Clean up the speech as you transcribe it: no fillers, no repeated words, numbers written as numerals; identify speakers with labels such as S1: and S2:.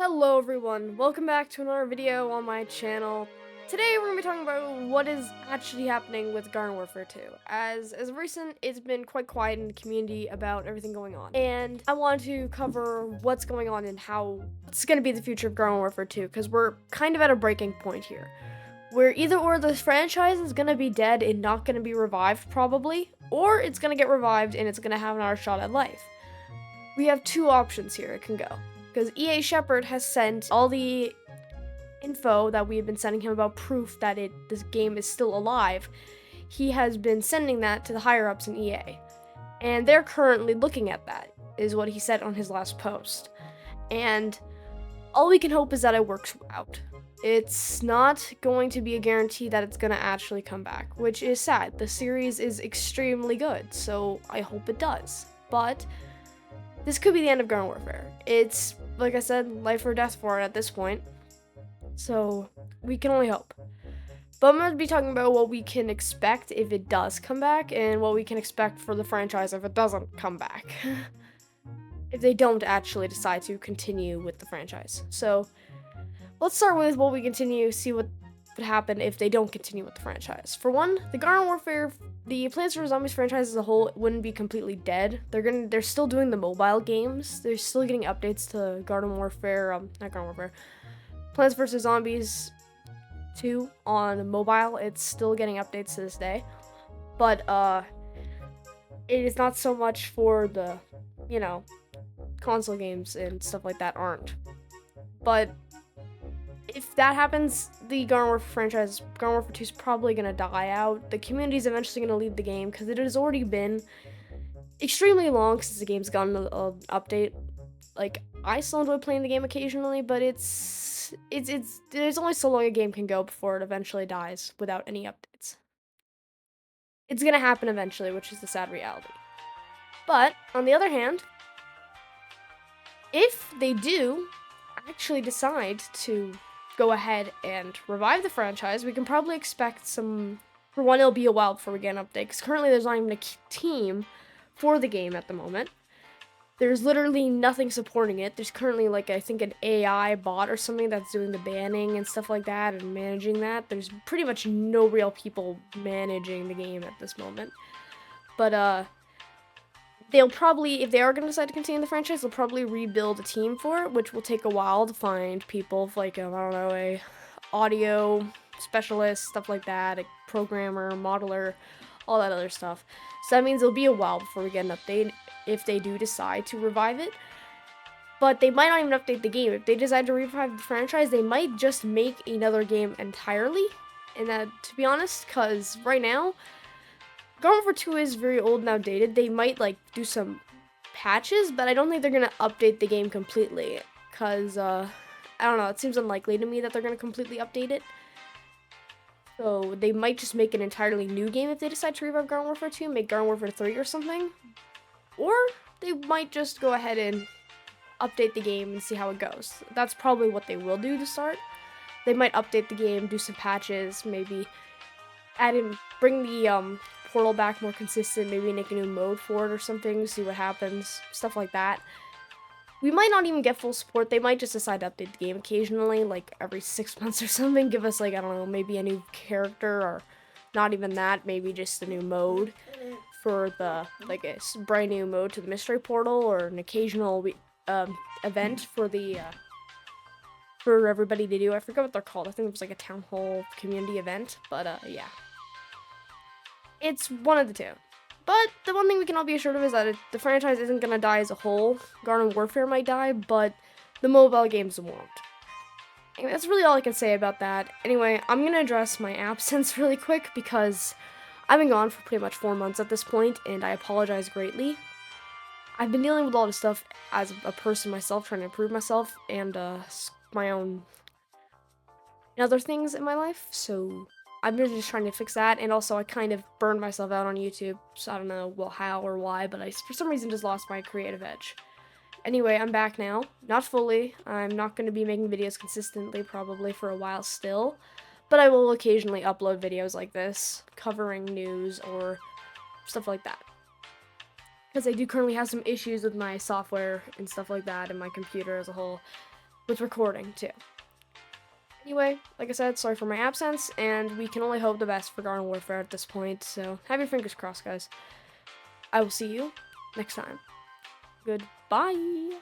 S1: Hello everyone, welcome back to another video on my channel. Today we're going to be talking about what is actually happening with Garden Warfare 2. As of recent, it's been quite quiet in the community about everything going on. And I want to cover what's going on and how it's going to be the future of Garden Warfare 2, because we're kind of at a breaking point here. Where either or this franchise is going to be dead and not going to be revived probably, or it's going to get revived and it's going to have another shot at life. We have two options here it can go. Because EA Shepherd has sent all the info that we have been sending him about proof that this game is still alive. He has been sending that to the higher-ups in EA. And they're currently looking at that, is what he said on his last post. And all we can hope is that it works out. It's not going to be a guarantee that it's going to actually come back, which is sad. The series is extremely good, so I hope it does. But this could be the end of Garden Warfare. It's, like I said, life or death for it at this point. So, we can only hope. But I'm going to be talking about what we can expect if it does come back, and what we can expect for the franchise if it doesn't come back. If they don't actually decide to continue with the franchise. So, let's start with what we continue, see what would happen if they don't continue with the franchise. For one, the Garden Warfare, the Plants vs. Zombies franchise as a whole wouldn't be completely dead. They're still doing the mobile games. They're still getting updates to Garden Warfare, not Garden Warfare, Plants vs. Zombies 2 on mobile. It's still getting updates to this day. But, it is not so much for the, console games and stuff like that aren't. But if that happens, the Garden Warfare franchise, Garden Warfare 2 is probably going to die out. The community is eventually going to leave the game because it has already been extremely long since the game's gotten an update. Like, I still enjoy playing the game occasionally, but there's only so long a game can go before it eventually dies without any updates. It's going to happen eventually, which is the sad reality. But, on the other hand, if they do actually decide to go ahead and revive the franchise, we can probably expect some. For one, it'll be a while before we get an update, because currently there's not even a team for the game at the moment. There's literally nothing supporting it. There's currently, I think an AI bot or something that's doing the banning and stuff like that and managing that. There's pretty much no real people managing the game at this moment. But, they'll probably, if they are going to decide to continue the franchise, they'll probably rebuild a team for it, which will take a while to find people, like, I don't know, a audio specialist, stuff like that, a programmer, modeler, all that other stuff. So that means it'll be a while before we get an update, if they do decide to revive it. But they might not even update the game. If they decide to revive the franchise, they might just make another game entirely. And that, to be honest, because right now, Garden Warfare 2 is very old and outdated. They might, do some patches, but I don't think they're going to update the game completely. Because, I don't know, it seems unlikely to me that they're going to completely update it. So, they might just make an entirely new game if they decide to revive Garden Warfare 2, make Garden Warfare 3 or something. Or, they might just go ahead and update the game and see how it goes. That's probably what they will do to start. They might update the game, do some patches, maybe add in, bring the, portal back more consistent, maybe make a new mode for it or something, see what happens, stuff like that. We might not even get full support. They might just decide to update the game occasionally, like every 6 months or something, give us, I don't know, maybe a new character, or not even that, maybe just a new mode for the, a brand new mode to the mystery portal, or an occasional event for the, for everybody to do. I forget what they're called. I think it was a town hall community event, but yeah. It's one of the two. But the one thing we can all be assured of is that the franchise isn't going to die as a whole. Garden Warfare might die, but the mobile games won't. And that's really all I can say about that. Anyway, I'm going to address my absence really quick because I've been gone for pretty much 4 months at this point, and I apologize greatly. I've been dealing with all this stuff as a person myself, trying to improve myself, and my own other things in my life, so I'm really just trying to fix that, and also I kind of burned myself out on YouTube, so I don't know how or why, but I, for some reason, just lost my creative edge. Anyway, I'm back now. Not fully. I'm not going to be making videos consistently, probably, for a while still, but I will occasionally upload videos like this, covering news or stuff like that. Because I do currently have some issues with my software and stuff like that, and my computer as a whole. with recording too. Anyway, like I said, sorry for my absence, and we can only hope the best for Garden Warfare at this point, so have your fingers crossed, guys. I will see you next time. Goodbye!